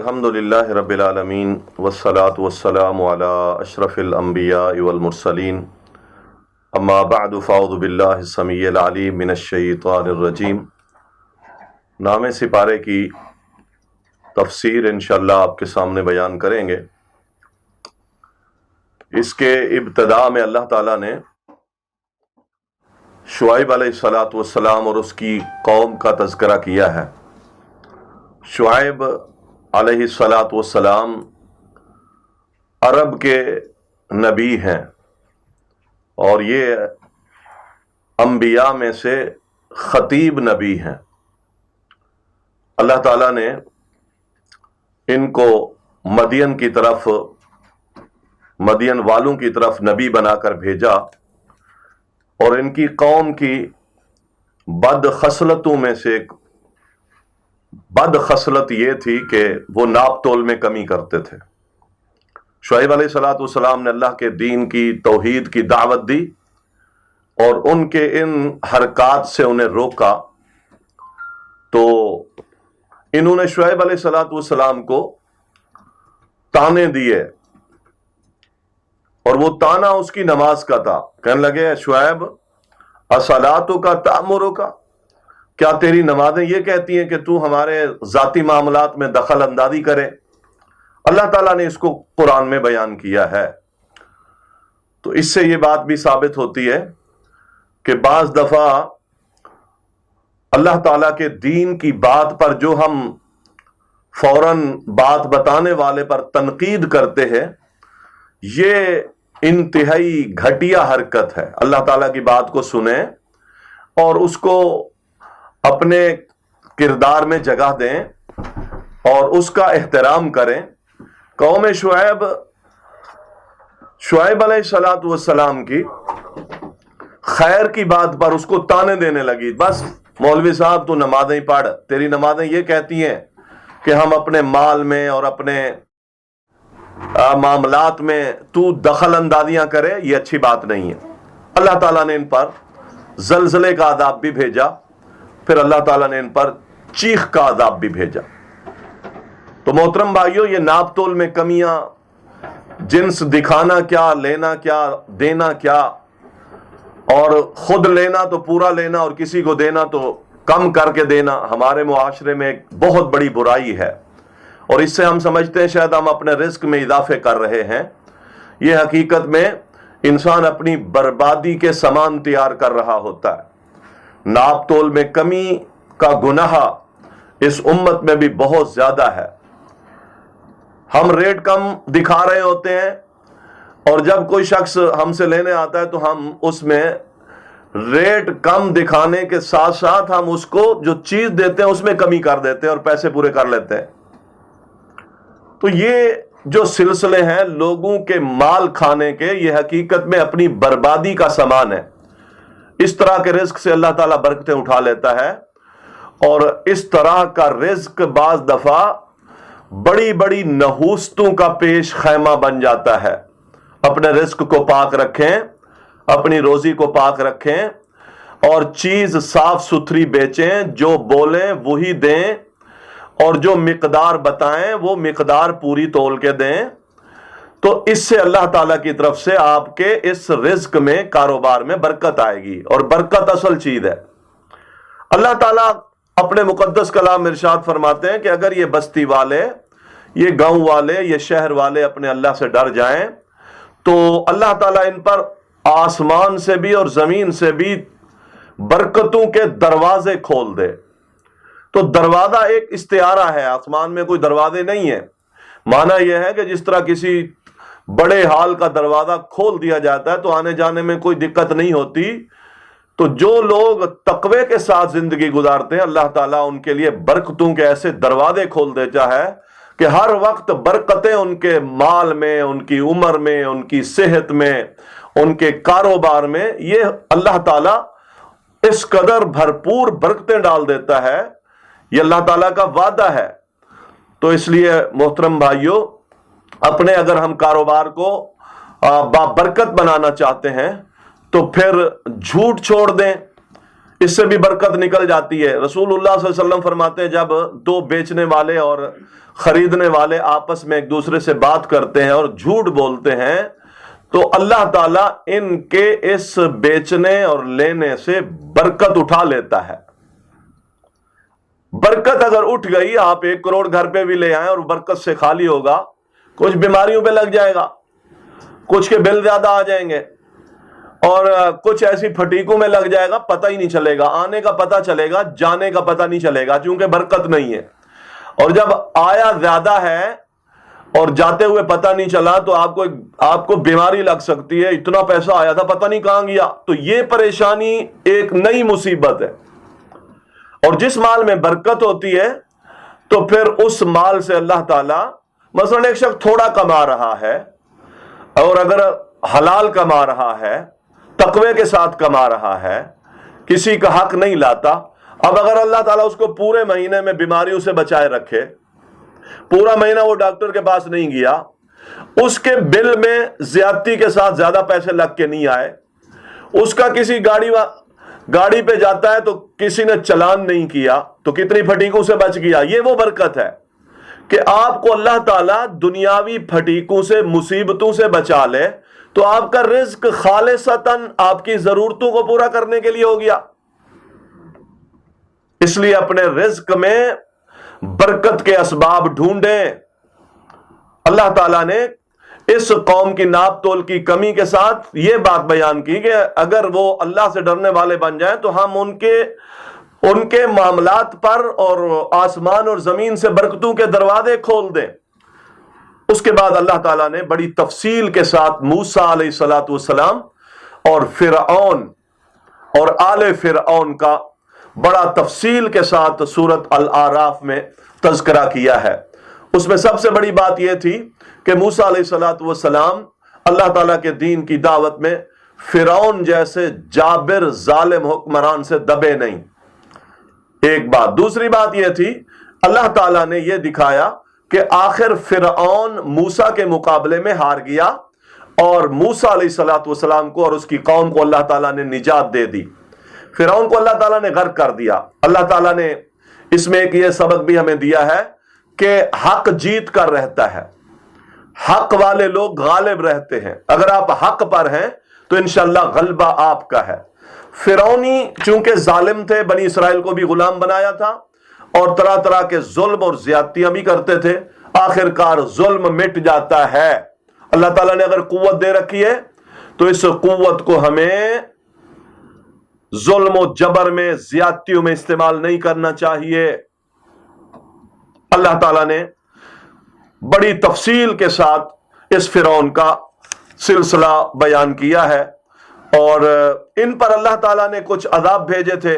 الحمدللہ رب العالمین والصلاة والسلام علی اشرف الانبیاء والمرسلین اما بعد فاعوذ باللہ السمیع العلیم من الشیطان الرجیم۔ نام سپارے کی تفسیر انشاءاللہ آپ کے سامنے بیان کریں گے۔ اس کے ابتداء میں اللہ تعالیٰ نے شعیب علیہ الصلاۃ والسلام اور اس کی قوم کا تذکرہ کیا ہے۔ شعیب علیہ الصلاۃ والسلام عرب کے نبی ہیں اور یہ انبیاء میں سے خطیب نبی ہیں۔ اللہ تعالیٰ نے ان کو مدین کی طرف، مدین والوں کی طرف نبی بنا کر بھیجا، اور ان کی قوم کی بد خصلتوں میں سے ایک بد خصلت یہ تھی کہ وہ ناپ تول میں کمی کرتے تھے۔ شعیب علیہ الصلاۃ والسلام نے اللہ کے دین کی، توحید کی دعوت دی اور ان کے ان حرکات سے انہیں روکا، تو انہوں نے شعیب علیہ الصلاۃ والسلام کو تانے دیے، اور وہ تانا اس کی نماز کا تھا۔ کہنے لگے، اے شعیب اصلاتک تأمرک، کیا تیری نمازیں یہ کہتی ہیں کہ تو ہمارے ذاتی معاملات میں دخل اندازی کرے؟ اللہ تعالیٰ نے اس کو قرآن میں بیان کیا ہے۔ تو اس سے یہ بات بھی ثابت ہوتی ہے کہ بعض دفعہ اللہ تعالیٰ کے دین کی بات پر جو ہم فوراً بات بتانے والے پر تنقید کرتے ہیں، یہ انتہائی گھٹیا حرکت ہے۔ اللہ تعالیٰ کی بات کو سنیں اور اس کو اپنے کردار میں جگہ دیں اور اس کا احترام کریں۔ قوم شعیب علیہ الصلاۃ والسلام کی خیر کی بات پر اس کو تانے دینے لگی۔ بس مولوی صاحب تو نمازیں پڑھ، تیری نمازیں یہ کہتی ہیں کہ ہم اپنے مال میں اور اپنے معاملات میں تو دخل اندازیاں کرے، یہ اچھی بات نہیں ہے۔ اللہ تعالیٰ نے ان پر زلزلے کا عذاب بھی بھیجا، پھر اللہ تعالیٰ نے ان پر چیخ کا عذاب بھی بھیجا۔ تو محترم بھائیوں، یہ ناپ تول میں کمیاں، جنس دکھانا کیا، لینا کیا، دینا کیا، اور خود لینا تو پورا لینا اور کسی کو دینا تو کم کر کے دینا، ہمارے معاشرے میں ایک بہت بڑی برائی ہے، اور اس سے ہم سمجھتے ہیں شاید ہم اپنے رزق میں اضافے کر رہے ہیں۔ یہ حقیقت میں انسان اپنی بربادی کے سامان تیار کر رہا ہوتا ہے۔ ناپ تول میں کمی کا گناہ اس امت میں بھی بہت زیادہ ہے۔ ہم ریٹ کم دکھا رہے ہوتے ہیں، اور جب کوئی شخص ہم سے لینے آتا ہے تو ہم اس میں ریٹ کم دکھانے کے ساتھ ساتھ ہم اس کو جو چیز دیتے ہیں اس میں کمی کر دیتے ہیں اور پیسے پورے کر لیتے ہیں۔ تو یہ جو سلسلے ہیں لوگوں کے مال کھانے کے، یہ حقیقت میں اپنی بربادی کا سامان ہے۔ اس طرح کے رزق سے اللہ تعالیٰ برکتیں اٹھا لیتا ہے، اور اس طرح کا رزق بعض دفعہ بڑی بڑی نحوستوں کا پیش خیمہ بن جاتا ہے۔ اپنے رزق کو پاک رکھیں، اپنی روزی کو پاک رکھیں، اور چیز صاف ستھری بیچیں، جو بولیں وہی دیں، اور جو مقدار بتائیں وہ مقدار پوری تول کے دیں۔ تو اس سے اللہ تعالیٰ کی طرف سے آپ کے اس رزق میں، کاروبار میں برکت آئے گی، اور برکت اصل چیز ہے۔ اللہ تعالیٰ اپنے مقدس کلام ارشاد فرماتے ہیں کہ اگر یہ بستی والے، یہ گاؤں والے، یہ شہر والے اپنے اللہ سے ڈر جائیں تو اللہ تعالیٰ ان پر آسمان سے بھی اور زمین سے بھی برکتوں کے دروازے کھول دے۔ تو دروازہ ایک استعارہ ہے، آسمان میں کوئی دروازے نہیں ہے۔ معنی یہ ہے کہ جس طرح کسی بڑے ہال کا دروازہ کھول دیا جاتا ہے تو آنے جانے میں کوئی دقت نہیں ہوتی، تو جو لوگ تقوی کے ساتھ زندگی گزارتے ہیں اللہ تعالیٰ ان کے لیے برکتوں کے ایسے دروازے کھول دیتا ہے کہ ہر وقت برکتیں ان کے مال میں، ان کی عمر میں، ان کی صحت میں، ان کے کاروبار میں، یہ اللہ تعالیٰ اس قدر بھرپور برکتیں ڈال دیتا ہے۔ یہ اللہ تعالیٰ کا وعدہ ہے۔ تو اس لیے محترم بھائیوں، اپنے اگر ہم کاروبار کو بابرکت بنانا چاہتے ہیں تو پھر جھوٹ چھوڑ دیں، اس سے بھی برکت نکل جاتی ہے۔ رسول اللہ صلی اللہ علیہ وسلم فرماتے ہیں جب دو بیچنے والے اور خریدنے والے آپس میں ایک دوسرے سے بات کرتے ہیں اور جھوٹ بولتے ہیں تو اللہ تعالیٰ ان کے اس بیچنے اور لینے سے برکت اٹھا لیتا ہے۔ برکت اگر اٹھ گئی، آپ 1 کروڑ گھر پہ بھی لے آئیں اور برکت سے خالی ہوگا، کچھ بیماریوں پہ لگ جائے گا، کچھ کے بل زیادہ آ جائیں گے، اور کچھ ایسی پھٹیکوں میں لگ جائے گا، پتہ ہی نہیں چلے گا، آنے کا پتہ چلے گا، جانے کا پتہ نہیں چلے گا، چونکہ برکت نہیں ہے۔ اور جب آیا زیادہ ہے اور جاتے ہوئے پتہ نہیں چلا تو آپ کو بیماری لگ سکتی ہے، اتنا پیسہ آیا تھا پتہ نہیں کہاں گیا۔ تو یہ پریشانی ایک نئی مصیبت ہے۔ اور جس مال میں برکت ہوتی ہے تو پھر اس مال سے اللہ تعالیٰ، مثلا ایک شخص تھوڑا کما رہا ہے اور اگر حلال کما رہا ہے، تقوی کے ساتھ کما رہا ہے، کسی کا حق نہیں لاتا، اب اگر اللہ تعالیٰ اس کو پورے مہینے میں بیماریوں سے بچائے رکھے، پورا مہینہ وہ ڈاکٹر کے پاس نہیں گیا، اس کے بل میں زیادتی کے ساتھ زیادہ پیسے لگ کے نہیں آئے، اس کا کسی گاڑی پہ جاتا ہے تو کسی نے چلان نہیں کیا تو کتنی پھٹیکوں سے بچ گیا۔ یہ وہ برکت ہے کہ آپ کو اللہ تعالیٰ دنیاوی پھٹیکوں سے، مصیبتوں سے بچا لے تو آپ کا رزق خالصتاً آپ کی ضرورتوں کو پورا کرنے کے لیے ہو گیا۔ اس لیے اپنے رزق میں برکت کے اسباب ڈھونڈیں۔ اللہ تعالیٰ نے اس قوم کی ناپ تول کی کمی کے ساتھ یہ بات بیان کی کہ اگر وہ اللہ سے ڈرنے والے بن جائیں تو ہم ان کے معاملات پر اور آسمان اور زمین سے برکتوں کے دروازے کھول دیں۔ اس کے بعد اللہ تعالیٰ نے بڑی تفصیل کے ساتھ موسیٰ علیہ الصلوۃ والسلام اور فرعون اور آل فرعون کا بڑا تفصیل کے ساتھ سورۃ الاعراف میں تذکرہ کیا ہے۔ اس میں سب سے بڑی بات یہ تھی کہ موسیٰ علیہ الصلوۃ والسلام اللہ تعالیٰ کے دین کی دعوت میں فرعون جیسے جابر ظالم حکمران سے دبے نہیں، ایک بات۔ دوسری بات یہ تھی اللہ تعالیٰ نے یہ دکھایا کہ آخر فرعون موسیٰ کے مقابلے میں ہار گیا اور موسیٰ علیہ الصلوۃ والسلام کو اور اس کی قوم کو اللہ تعالیٰ نے نجات دے دی۔ فرعون کو اللہ تعالیٰ نے غرق کر دیا۔ اللہ تعالیٰ نے اس میں ایک یہ سبق بھی ہمیں دیا ہے کہ حق جیت کر رہتا ہے، حق والے لوگ غالب رہتے ہیں۔ اگر آپ حق پر ہیں تو انشاءاللہ غلبہ آپ کا ہے۔ فرعونی چونکہ ظالم تھے، بنی اسرائیل کو بھی غلام بنایا تھا اور طرح طرح کے ظلم اور زیادتیاں بھی کرتے تھے، آخر کار ظلم مٹ جاتا ہے۔ اللہ تعالیٰ نے اگر قوت دے رکھی ہے تو اس قوت کو ہمیں ظلم و جبر میں، زیادتیوں میں استعمال نہیں کرنا چاہیے۔ اللہ تعالیٰ نے بڑی تفصیل کے ساتھ اس فرعون کا سلسلہ بیان کیا ہے اور ان پر اللہ تعالیٰ نے کچھ عذاب بھیجے تھے،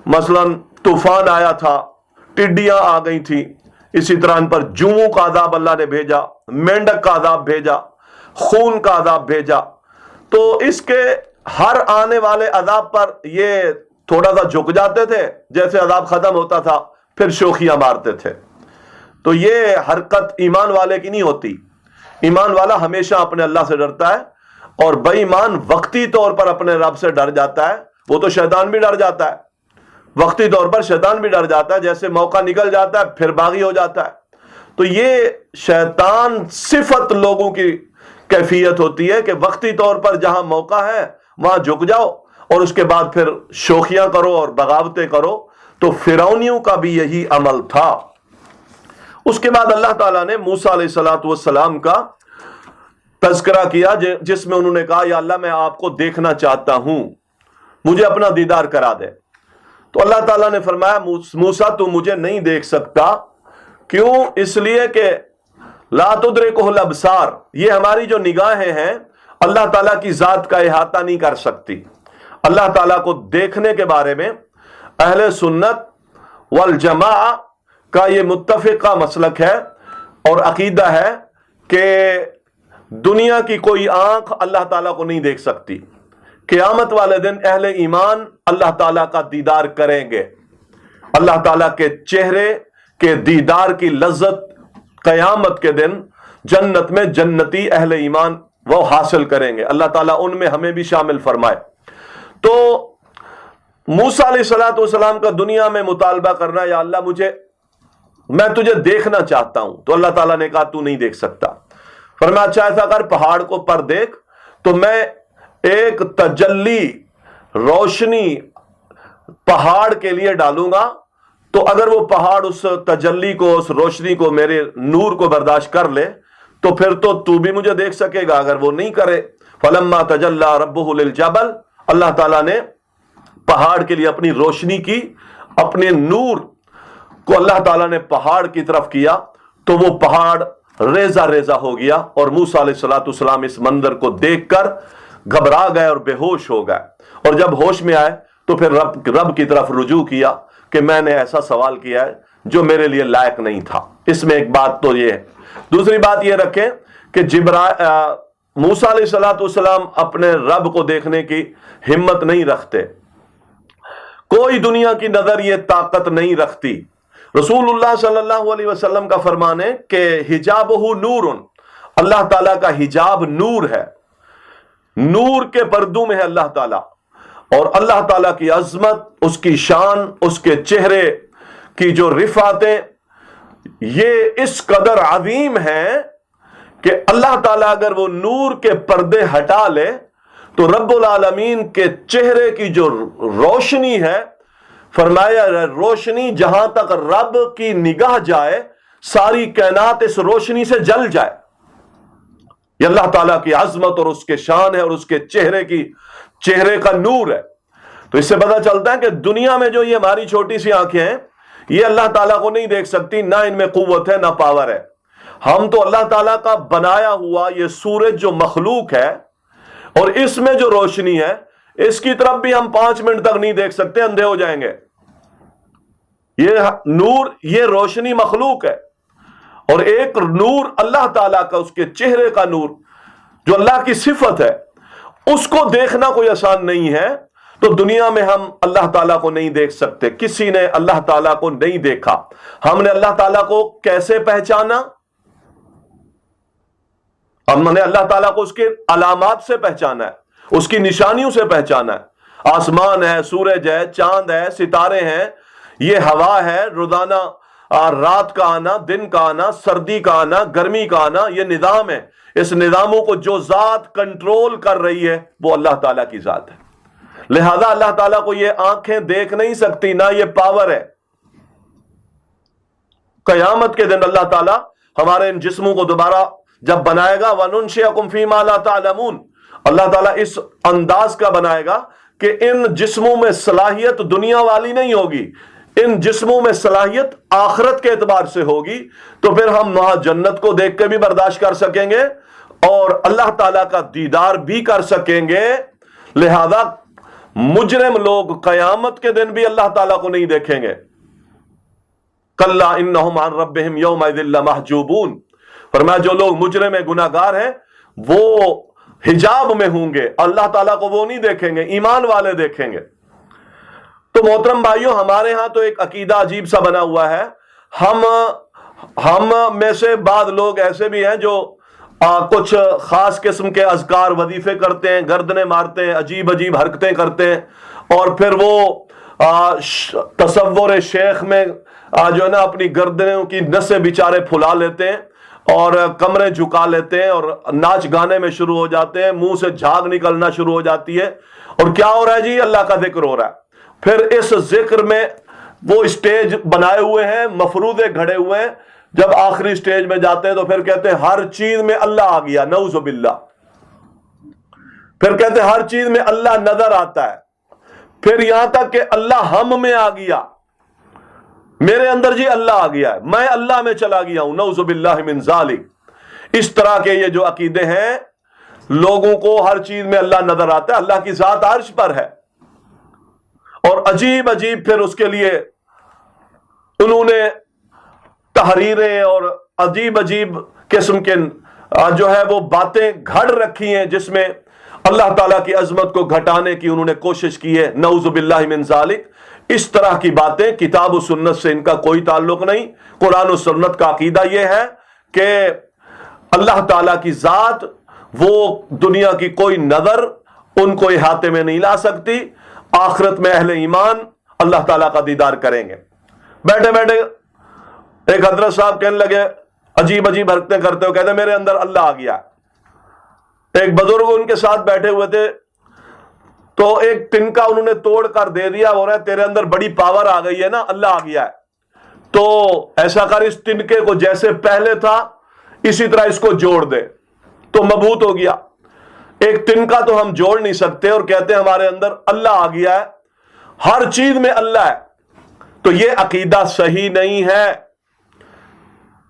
مثلا طوفان آیا تھا، ٹڈیاں آ گئی تھیں، اسی طرح ان پر جوؤں کا عذاب اللہ نے بھیجا، مینڈک کا عذاب بھیجا، خون کا عذاب بھیجا۔ تو اس کے ہر آنے والے عذاب پر یہ تھوڑا سا جھک جاتے تھے، جیسے عذاب ختم ہوتا تھا پھر شوخیاں مارتے تھے۔ تو یہ حرکت ایمان والے کی نہیں ہوتی۔ ایمان والا ہمیشہ اپنے اللہ سے ڈرتا ہے، اور بے ایمان وقتی طور پر اپنے رب سے ڈر جاتا ہے۔ وہ تو شیطان بھی ڈر جاتا ہے، وقتی طور پر شیطان بھی ڈر جاتا ہے، جیسے موقع نکل جاتا ہے پھر باغی ہو جاتا ہے۔ تو یہ شیطان صفت لوگوں کی کیفیت ہوتی ہے کہ وقتی طور پر جہاں موقع ہے وہاں جھک جاؤ اور اس کے بعد پھر شوخیاں کرو اور بغاوتیں کرو۔ تو فرعونیوں کا بھی یہی عمل تھا۔ اس کے بعد اللہ تعالیٰ نے موسیٰ علیہ الصلوۃ والسلام کا تذکرہ کیا، جس میں انہوں نے کہا یا اللہ میں آپ کو دیکھنا چاہتا ہوں، مجھے اپنا دیدار کرا دے۔ تو اللہ تعالیٰ نے فرمایا موسیٰ تو مجھے نہیں دیکھ سکتا، کیوں؟ اس لیے کہ لا تدرکہ الابصار، یہ ہماری جو نگاہیں ہیں اللہ تعالیٰ کی ذات کا احاطہ نہیں کر سکتی۔ اللہ تعالیٰ کو دیکھنے کے بارے میں اہل سنت والجماع کا یہ متفقہ مسلک ہے اور عقیدہ ہے کہ دنیا کی کوئی آنکھ اللہ تعالیٰ کو نہیں دیکھ سکتی۔ قیامت والے دن اہل ایمان اللہ تعالیٰ کا دیدار کریں گے۔ اللہ تعالیٰ کے چہرے کے دیدار کی لذت قیامت کے دن جنت میں جنتی اہل ایمان وہ حاصل کریں گے۔ اللہ تعالیٰ ان میں ہمیں بھی شامل فرمائے۔ تو موسیٰ علیہ السلام کا دنیا میں مطالبہ کرنا، یا اللہ میں تجھے دیکھنا چاہتا ہوں، تو اللہ تعالیٰ نے کہا تو نہیں دیکھ سکتا۔ فرمایا اچھا ایسا کر، پہاڑ کو پر دیکھ، تو میں ایک تجلی روشنی پہاڑ کے لیے ڈالوں گا، تو اگر وہ پہاڑ اس تجلی کو، اس روشنی کو، میرے نور کو برداشت کر لے تو پھر تو بھی مجھے دیکھ سکے گا، اگر وہ نہیں کرے۔ فلما تجلی ربہ للجبل، اللہ تعالیٰ نے پہاڑ کے لیے اپنی روشنی کی، اپنے نور کو اللہ تعالیٰ نے پہاڑ کی طرف کیا، تو وہ پہاڑ ریزہ ریزہ ہو گیا، اور موسیٰ علیہ السلام اس منظر کو دیکھ کر گھبرا گئے اور بے ہوش ہو گئے، اور جب ہوش میں آئے تو پھر رب کی طرف رجوع کیا کہ میں نے ایسا سوال کیا ہے جو میرے لیے لائق نہیں تھا۔ اس میں ایک بات تو یہ ہے۔ دوسری بات یہ رکھیں کہ موسیٰ علیہ السلام اپنے رب کو دیکھنے کی ہمت نہیں رکھتے، کوئی دنیا کی نظر یہ طاقت نہیں رکھتی۔ رسول اللہ صلی اللہ علیہ وسلم کا فرمان ہے کہ حجابہ نور، اللہ تعالیٰ کا حجاب نور ہے، نور کے پردوں میں ہے اللہ تعالیٰ، اور اللہ تعالیٰ کی عظمت، اس کی شان، اس کے چہرے کی جو رفعتیں، یہ اس قدر عظیم ہے کہ اللہ تعالیٰ اگر وہ نور کے پردے ہٹا لے تو رب العالمین کے چہرے کی جو روشنی ہے، فرمایا روشنی جہاں تک رب کی نگاہ جائے ساری کائنات اس روشنی سے جل جائے۔ یہ اللہ تعالیٰ کی عظمت اور اس کے شان ہے، اور اس کے چہرے کا نور ہے۔ تو اس سے پتہ چلتا ہے کہ دنیا میں جو یہ ہماری چھوٹی سی آنکھیں ہیں، یہ اللہ تعالیٰ کو نہیں دیکھ سکتی، نہ ان میں قوت ہے نہ پاور ہے۔ ہم تو اللہ تعالیٰ کا بنایا ہوا یہ سورج جو مخلوق ہے، اور اس میں جو روشنی ہے، اس کی طرف بھی ہم 5 منٹ تک نہیں دیکھ سکتے، اندھے ہو جائیں گے۔ یہ نور، یہ روشنی مخلوق ہے، اور ایک نور اللہ تعالیٰ کا، اس کے چہرے کا نور جو اللہ کی صفت ہے، اس کو دیکھنا کوئی آسان نہیں ہے۔ تو دنیا میں ہم اللہ تعالیٰ کو نہیں دیکھ سکتے، کسی نے اللہ تعالیٰ کو نہیں دیکھا۔ ہم نے اللہ تعالیٰ کو کیسے پہچانا؟ ہم نے اللہ تعالیٰ کو اس کے علامات سے پہچانا ہے، اس کی نشانیوں سے پہچانا ہے۔ آسمان ہے، سورج ہے، چاند ہے، ستارے ہیں، یہ ہوا ہے، روزانہ رات کا آنا، دن کا آنا، سردی کا آنا، گرمی کا آنا، یہ نظام ہے۔ اس نظاموں کو جو ذات کنٹرول کر رہی ہے وہ اللہ تعالیٰ کی ذات ہے، لہذا اللہ تعالیٰ کو یہ آنکھیں دیکھ نہیں سکتی، نہ یہ پاور ہے۔ قیامت کے دن اللہ تعالیٰ ہمارے ان جسموں کو دوبارہ جب بنائے گا، وَنُنشِئَكُمْ فِي مَا لَا تَعْلَمُونَ، اللہ تعالیٰ اس انداز کا بنائے گا کہ ان جسموں میں صلاحیت دنیا والی نہیں ہوگی، ان جسموں میں صلاحیت آخرت کے اعتبار سے ہوگی۔ تو پھر ہم وہاں جنت کو دیکھ کے بھی برداشت کر سکیں گے، اور اللہ تعالیٰ کا دیدار بھی کر سکیں گے۔ لہذا مجرم لوگ قیامت کے دن بھی اللہ تعالیٰ کو نہیں دیکھیں گے۔ کَلَّا إِنَّهُمْ عَنْ رَبِّهِمْ يَوْمَئِذٍ لَمَحْجُوبُونَ، فرمایا جو لوگ مجرم ہیں، گناہ گار ہیں، وہ حجاب میں ہوں گے، اللہ تعالیٰ کو وہ نہیں دیکھیں گے، ایمان والے دیکھیں گے۔ تو محترم بھائیوں، ہمارے ہاں تو ایک عقیدہ عجیب سا بنا ہوا ہے۔ ہم میں سے بعض لوگ ایسے بھی ہیں جو کچھ خاص قسم کے اذکار وظیفے کرتے ہیں، گردنیں مارتے ہیں، عجیب عجیب حرکتیں کرتے ہیں، اور پھر وہ تصور شیخ میں جو ہے نا اپنی گردنوں کی نسیں بیچارے پھلا لیتے ہیں، اور کمرے جھکا لیتے ہیں، اور ناچ گانے میں شروع ہو جاتے ہیں، منہ سے جھاگ نکلنا شروع ہو جاتی ہے، اور کیا ہو رہا ہے جی؟ اللہ کا ذکر ہو رہا ہے۔ پھر اس ذکر میں وہ اسٹیج بنائے ہوئے ہیں، مفروضے گھڑے ہوئے ہیں، جب آخری اسٹیج میں جاتے ہیں تو پھر کہتے ہیں ہر چیز میں اللہ آ گیا، نعوذ باللہ۔ پھر کہتے ہیں ہر چیز میں اللہ نظر آتا ہے، پھر یہاں تک کہ اللہ ہم میں آ گیا، میرے اندر جی اللہ آ گیا ہے، میں اللہ میں چلا گیا ہوں، نعوذ باللہ من ذالک۔ اس طرح کے یہ جو عقیدے ہیں، لوگوں کو ہر چیز میں اللہ نظر آتا ہے، اللہ کی ذات عرش پر ہے، اور عجیب عجیب پھر اس کے لیے انہوں نے تحریریں اور عجیب عجیب قسم کے جو ہے وہ باتیں گھڑ رکھی ہیں، جس میں اللہ تعالیٰ کی عظمت کو گھٹانے کی انہوں نے کوشش کی ہے، نعوذ باللہ من ذالک۔ اس طرح کی باتیں کتاب و سنت سے ان کا کوئی تعلق نہیں۔ قرآن و سنت کا عقیدہ یہ ہے کہ اللہ تعالیٰ کی ذات، وہ دنیا کی کوئی نظر ان کو احاطے میں نہیں لا سکتی۔ آخرت میں اہل ایمان اللہ تعالیٰ کا دیدار کریں گے۔ بیٹھے بیٹھے ایک حضرت صاحب کہنے لگے، عجیب عجیب حرکتیں کرتے ہو، کہتے میرے اندر اللہ آ گیا۔ ایک بزرگ ان کے ساتھ بیٹھے ہوئے تھے، تو ایک تنکا انہوں نے توڑ کر دے دیا، بول رہا ہے تیرے اندر بڑی پاور آ گئی ہے نا، اللہ آ گیا ہے، تو ایسا کر اس تنکے کو جیسے پہلے تھا اسی طرح اس کو جوڑ دے، تو مبہوت ہو گیا۔ ایک تنکا تو ہم جوڑ نہیں سکتے اور کہتے ہیں ہمارے اندر اللہ آ گیا ہے، ہر چیز میں اللہ ہے، تو یہ عقیدہ صحیح نہیں ہے،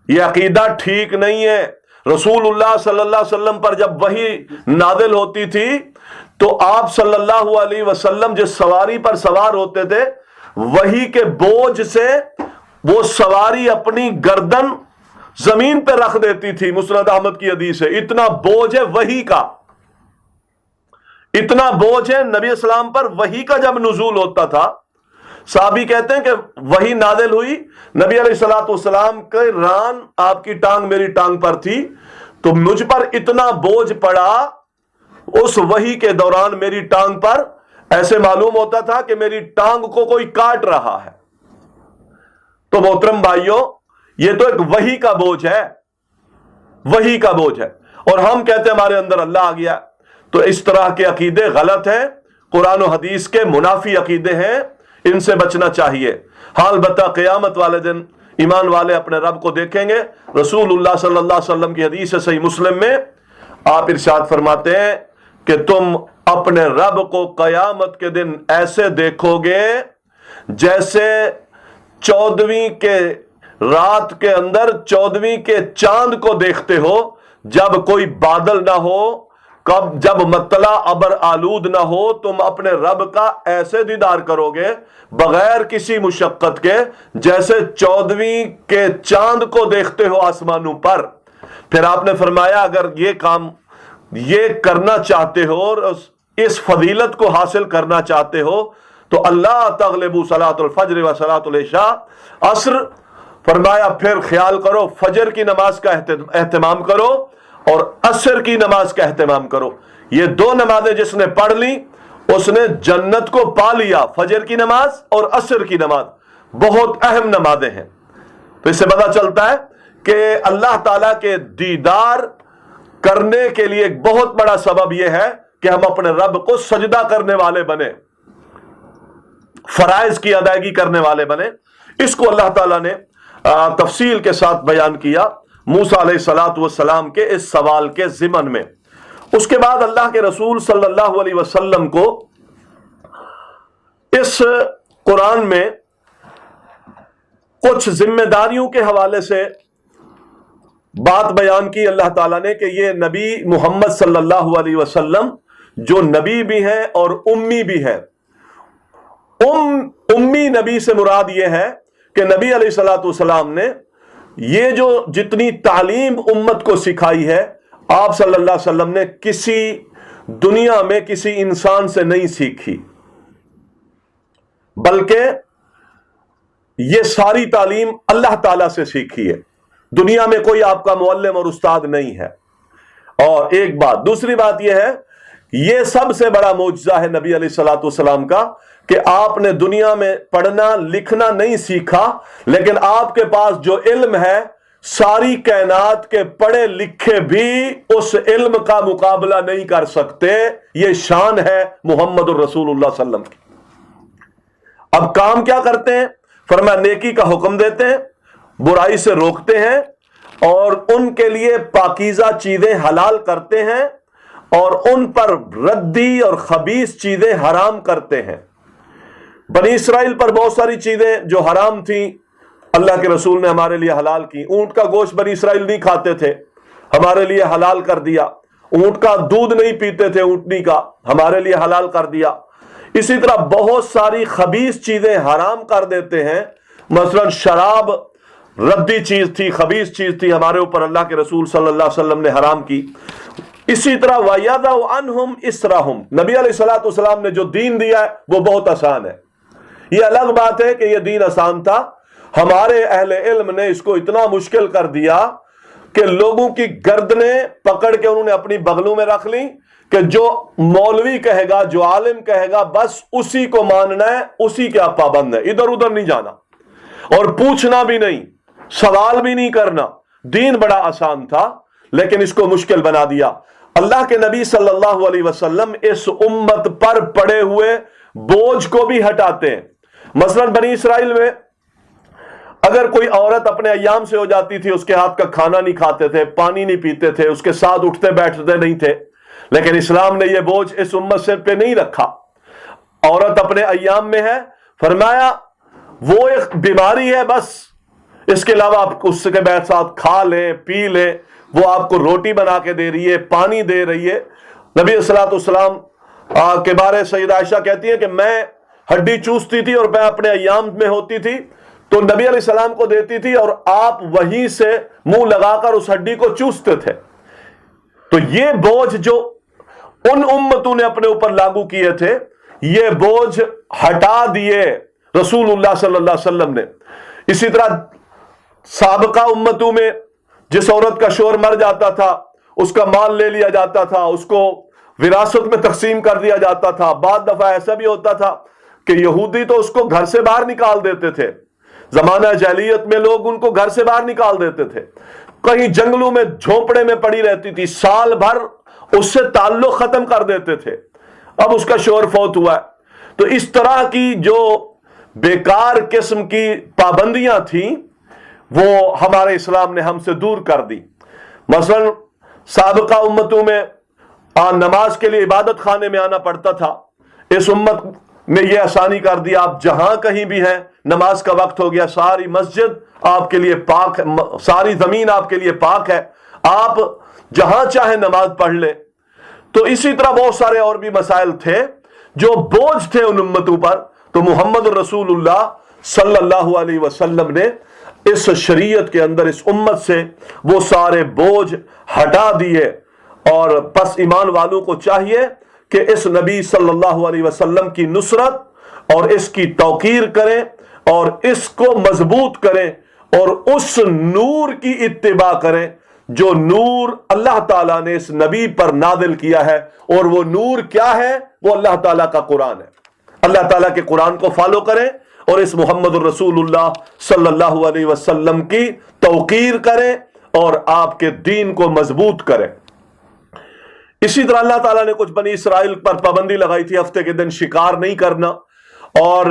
یہ عقیدہ ٹھیک نہیں ہے۔ رسول اللہ صلی اللہ علیہ وسلم پر جب وحی نازل ہوتی تھی تو آپ صلی اللہ علیہ وسلم جس سواری پر سوار ہوتے تھے، وحی کے بوجھ سے وہ سواری اپنی گردن زمین پہ رکھ دیتی تھی۔ مسند احمد کی حدیث ہے، اتنا بوجھ ہے وحی کا، اتنا بوجھ ہے نبی اسلام پر وحی کا جب نزول ہوتا تھا۔ صحابی کہتے ہیں کہ وحی نازل ہوئی، نبی علیہ الصلوۃ والسلام کے ران آپ کی ٹانگ میری ٹانگ پر تھی، تو مجھ پر اتنا بوجھ پڑا اس وحی کے دوران میری ٹانگ پر، ایسے معلوم ہوتا تھا کہ میری ٹانگ کو کوئی کاٹ رہا ہے۔ تو محترم بھائیوں، یہ تو ایک وحی کا بوجھ ہے، وحی کا بوجھ ہے، اور ہم کہتے ہیں ہمارے اندر اللہ آ گیا۔ تو اس طرح کے عقیدے غلط ہیں، قرآن و حدیث کے منافی عقیدے ہیں، ان سے بچنا چاہیے۔ حال بتا قیامت والے دن ایمان والے اپنے رب کو دیکھیں گے۔ رسول اللہ صلی اللہ علیہ وسلم کی حدیث ہے صحیح مسلم میں، آپ ارشاد فرماتے ہیں کہ تم اپنے رب کو قیامت کے دن ایسے دیکھو گے جیسے 14ویں کے رات کے اندر 14ویں کے چاند کو دیکھتے ہو، جب کوئی بادل نہ ہو، جب مطلع ابر آلود نہ ہو، تم اپنے رب کا ایسے دیدار کرو گے بغیر کسی مشقت کے جیسے 14ویں کے چاند کو دیکھتے ہو آسمانوں پر۔ پھر آپ نے فرمایا اگر یہ کام یہ کرنا چاہتے ہو اور اس فضیلت کو حاصل کرنا چاہتے ہو تو اللہ تغلبوا صلاۃ الفجر و صلاۃ العشاء، عصر فرمایا پھر خیال کرو فجر کی نماز کا اہتمام کرو اور عصر کی نماز کا اہتمام کرو۔ یہ دو نمازیں جس نے پڑھ لی اس نے جنت کو پا لیا، فجر کی نماز اور عصر کی نماز بہت اہم نمازیں ہیں۔ تو اس سے پتہ چلتا ہے کہ اللہ تعالیٰ کے دیدار کرنے کے لیے ایک بہت بڑا سبب یہ ہے کہ ہم اپنے رب کو سجدہ کرنے والے بنے، فرائض کی ادائیگی کرنے والے بنے۔ اس کو اللہ تعالیٰ نے تفصیل کے ساتھ بیان کیا موسیٰ علیہ الصلوۃ والسلام کے اس سوال کے ضمن میں۔ اس کے بعد اللہ کے رسول صلی اللہ علیہ وسلم کو اس قرآن میں کچھ ذمہ داریوں کے حوالے سے بات بیان کی اللہ تعالیٰ نے کہ یہ نبی محمد صلی اللہ علیہ وسلم جو نبی بھی ہیں اور امی بھی ہیں۔ امی نبی سے مراد یہ ہے کہ نبی علیہ الصلوۃ والسلام نے یہ جو جتنی تعلیم امت کو سکھائی ہے آپ صلی اللہ علیہ وسلم نے کسی دنیا میں کسی انسان سے نہیں سیکھی، بلکہ یہ ساری تعلیم اللہ تعالیٰ سے سیکھی ہے۔ دنیا میں کوئی آپ کا معلم اور استاد نہیں ہے۔ اور ایک بات، دوسری بات یہ ہے، یہ سب سے بڑا معجزہ ہے نبی علیہ الصلوۃ والسلام کا کہ آپ نے دنیا میں پڑھنا لکھنا نہیں سیکھا، لیکن آپ کے پاس جو علم ہے ساری کائنات کے پڑھے لکھے بھی اس علم کا مقابلہ نہیں کر سکتے۔ یہ شان ہے محمد الرسول اللہ صلی اللہ علیہ وسلم کی۔ اب کام کیا کرتے ہیں؟ فرمایا نیکی کا حکم دیتے ہیں، برائی سے روکتے ہیں اور ان کے لیے پاکیزہ چیزیں حلال کرتے ہیں اور ان پر ردی اور خبیث چیزیں حرام کرتے ہیں۔ بنی اسرائیل پر بہت ساری چیزیں جو حرام تھیں اللہ کے رسول نے ہمارے لیے حلال کی۔ اونٹ کا گوشت بنی اسرائیل نہیں کھاتے تھے، ہمارے لیے حلال کر دیا۔ اونٹ کا دودھ نہیں پیتے تھے، اونٹنی کا، ہمارے لیے حلال کر دیا۔ اسی طرح بہت ساری خبیث چیزیں حرام کر دیتے ہیں، مثلا شراب ردی چیز تھی، خبیث چیز تھی، ہمارے اوپر اللہ کے رسول صلی اللہ علیہ وسلم نے حرام کی۔ اسی طرح وَيَضَعُ عَنْهُمْ إِصْرَهُمْ، نبی علیہ الصلوۃ والسلام نے جو دین دیا ہے وہ بہت آسان ہے۔ یہ الگ بات ہے کہ یہ دین آسان تھا، ہمارے اہل علم نے اس کو اتنا مشکل کر دیا کہ لوگوں کی گردنیں پکڑ کے انہوں نے اپنی بغلوں میں رکھ لی کہ جو مولوی کہے گا، جو عالم کہے گا، بس اسی کو ماننا ہے، اسی کے آپ پابند ہے، ادھر ادھر نہیں جانا اور پوچھنا بھی نہیں، سوال بھی نہیں کرنا۔ دین بڑا آسان تھا لیکن اس کو مشکل بنا دیا۔ اللہ کے نبی صلی اللہ علیہ وسلم اس امت پر پڑے ہوئے بوجھ کو بھی ہٹاتے ہیں۔ مثلا بنی اسرائیل میں اگر کوئی عورت اپنے ایام سے ہو جاتی تھی، اس کے ہاتھ کا کھانا نہیں کھاتے تھے، پانی نہیں پیتے تھے، اس کے ساتھ اٹھتے بیٹھتے نہیں تھے، لیکن اسلام نے یہ بوجھ اس امت سے پہ نہیں رکھا۔ عورت اپنے ایام میں ہے، فرمایا وہ ایک بیماری ہے، بس اس کے علاوہ آپ اس کے ساتھ کھا لیں پی لیں، وہ آپ کو روٹی بنا کے دے رہی ہے، پانی دے رہی ہے۔ نبی صلی اللہ علیہ وسلم کے بارے سیدہ عائشہ کہتی ہے کہ میں ہڈی چوستی تھی اور میں اپنے ایام میں ہوتی تھی تو نبی علیہ السلام کو دیتی تھی اور آپ وہیں سے منہ لگا کر اس ہڈی کو چوستے تھے۔ تو یہ بوجھ جو ان امتوں نے اپنے اوپر لاگو کیے تھے، یہ بوجھ ہٹا دیے رسول اللہ صلی اللہ علیہ وسلم نے۔ اسی طرح سابقہ امتوں میں جس عورت کا شوہر مر جاتا تھا، اس کا مال لے لیا جاتا تھا، اس کو وراثت میں تقسیم کر دیا جاتا تھا۔ بعض دفعہ ایسا بھی ہوتا تھا کہ یہودی تو اس کو گھر سے باہر نکال دیتے تھے، زمانہ جاہلیت میں لوگ ان کو گھر سے باہر نکال دیتے تھے، کہیں جنگلوں میں جھونپڑے میں پڑی رہتی تھی، سال بھر اس سے تعلق ختم کر دیتے تھے۔ اب اس کا شوہر فوت ہوا ہے، تو اس طرح کی جو بیکار قسم کی پابندیاں تھیں وہ ہمارے اسلام نے ہم سے دور کر دی۔ مثلا سابقہ امتوں میں نماز کے لیے عبادت خانے میں آنا پڑتا تھا، اس امت میں یہ آسانی کر دیا، آپ جہاں کہیں بھی ہیں، نماز کا وقت ہو گیا، ساری مسجد آپ کے لیے پاک ہے، ساری زمین آپ کے لیے پاک ہے، آپ جہاں چاہیں نماز پڑھ لیں۔ تو اسی طرح بہت سارے اور بھی مسائل تھے جو بوجھ تھے ان امتوں پر، تو محمد رسول اللہ صلی اللہ علیہ وسلم نے اس شریعت کے اندر اس امت سے وہ سارے بوجھ ہٹا دیے، اور پس ایمان والوں کو چاہیے کہ اس نبی صلی اللہ علیہ وسلم کی نصرت اور اس کی توقیر کریں اور اس کو مضبوط کریں اور اس نور کی اتباع کریں جو نور اللہ تعالیٰ نے اس نبی پر نازل کیا ہے۔ اور وہ نور کیا ہے؟ وہ اللہ تعالیٰ کا قرآن ہے۔ اللہ تعالیٰ کے قرآن کو فالو کریں اور اس محمد الرسول اللہ صلی اللہ علیہ وسلم کی توقیر کریں اور آپ کے دین کو مضبوط کریں۔ اسی طرح اللہ تعالیٰ نے کچھ بنی اسرائیل پر پابندی لگائی تھی، ہفتے کے دن شکار نہیں کرنا، اور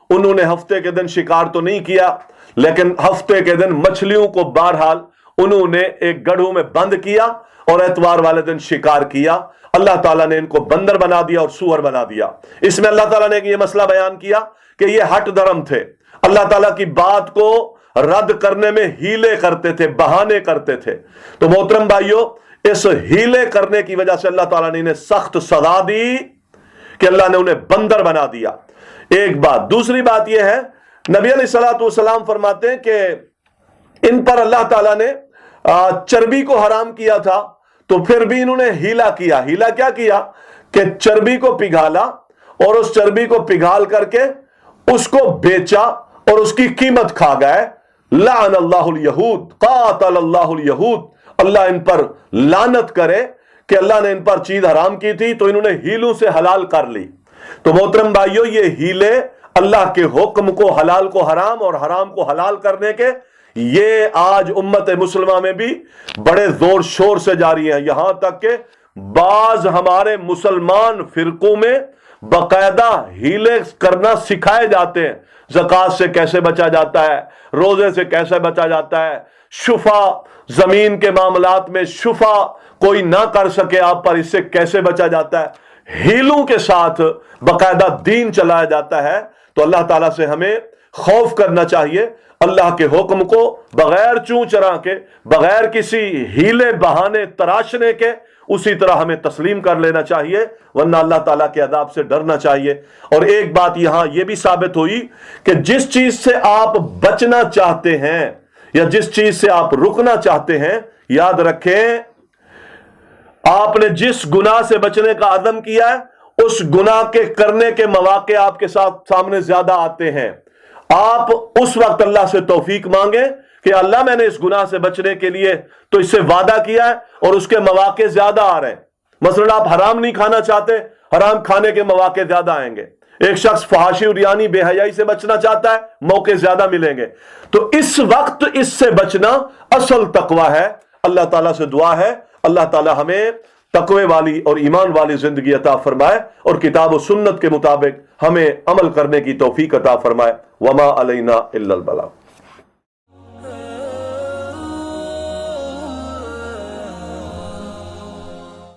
انہوں نے ہفتے کے دن شکار تو نہیں کیا، لیکن ہفتے کے دن مچھلیوں کو بہرحال انہوں نے ایک گڑھوں میں بند کیا اور اتوار والے دن شکار کیا۔ اللہ تعالیٰ نے ان کو بندر بنا دیا اور سور بنا دیا۔ اس میں اللہ تعالیٰ نے یہ مسئلہ بیان کیا کہ یہ ہٹ دھرم تھے، اللہ تعالیٰ کی بات کو رد کرنے میں ہیلے کرتے تھے، بہانے کرتے تھے۔ تو محترم بھائیوں، اس ہیلے کرنے کی وجہ سے اللہ تعالیٰ نے انہیں سخت سزا دی کہ اللہ نے انہیں بندر بنا دیا۔ ایک بات، دوسری بات یہ ہے، نبی علیہ الصلوۃ والسلام فرماتے ہیں کہ ان پر اللہ تعالیٰ نے چربی کو حرام کیا تھا، تو پھر بھی انہوں نے ہیلا کیا۔ ہیلا کیا کیا کہ چربی کو پگھالا اور اس چربی کو پگھال کر کے اس کو بیچا اور اس کی قیمت کھا گئے۔ لعن اللہ الیہود، قاتل اللہ الیہود، اللہ ان پر لعنت کرے کہ اللہ نے ان پر چیز حرام کی تھی تو انہوں نے ہیلوں سے حلال کر لی۔ تو محترم بھائیوں، یہ ہیلے اللہ کے حکم کو، حلال کو حرام اور حرام کو حلال کرنے کے، یہ آج امت مسلمہ میں بھی بڑے زور شور سے جاری ہیں، یہاں تک کہ بعض ہمارے مسلمان فرقوں میں باقاعدہ ہیلے کرنا سکھائے جاتے ہیں۔ زکوٰۃ سے کیسے بچا جاتا ہے، روزے سے کیسے بچا جاتا ہے، شفا زمین کے معاملات میں شفا کوئی نہ کر سکے آپ پر، اس سے کیسے بچا جاتا ہے، ہیلوں کے ساتھ باقاعدہ دین چلایا جاتا ہے۔ تو اللہ تعالیٰ سے ہمیں خوف کرنا چاہیے، اللہ کے حکم کو بغیر چوں چرا کے، بغیر کسی ہیلے بہانے تراشنے کے اسی طرح ہمیں تسلیم کر لینا چاہیے، ورنہ اللہ تعالیٰ کے عذاب سے ڈرنا چاہیے۔ اور ایک بات یہاں یہ بھی ثابت ہوئی کہ جس چیز سے آپ بچنا چاہتے ہیں یا جس چیز سے آپ رکنا چاہتے ہیں، یاد رکھیں آپ نے جس گناہ سے بچنے کا عزم کیا ہے، اس گناہ کے کرنے کے مواقع آپ کے سامنے زیادہ آتے ہیں۔ آپ اس وقت اللہ سے توفیق مانگیں کہ اللہ میں نے اس گناہ سے بچنے کے لیے تو اس سے وعدہ کیا ہے اور اس کے مواقع زیادہ آ رہے ہیں، مثلا آپ حرام نہیں کھانا چاہتے، حرام کھانے کے مواقع زیادہ آئیں گے. ایک شخص فحاشی اور یعنی بے حیائی سے بچنا چاہتا ہے، موقع زیادہ ملیں گے. تو اس وقت اس سے بچنا اصل تقوی ہے. اللہ تعالیٰ سے دعا ہے اللہ تعالیٰ ہمیں تقوی والی اور ایمان والی زندگی عطا فرمائے اور کتاب و سنت کے مطابق ہمیں عمل کرنے کی توفیق عطا فرمائے. وما علینا الا البلاغ.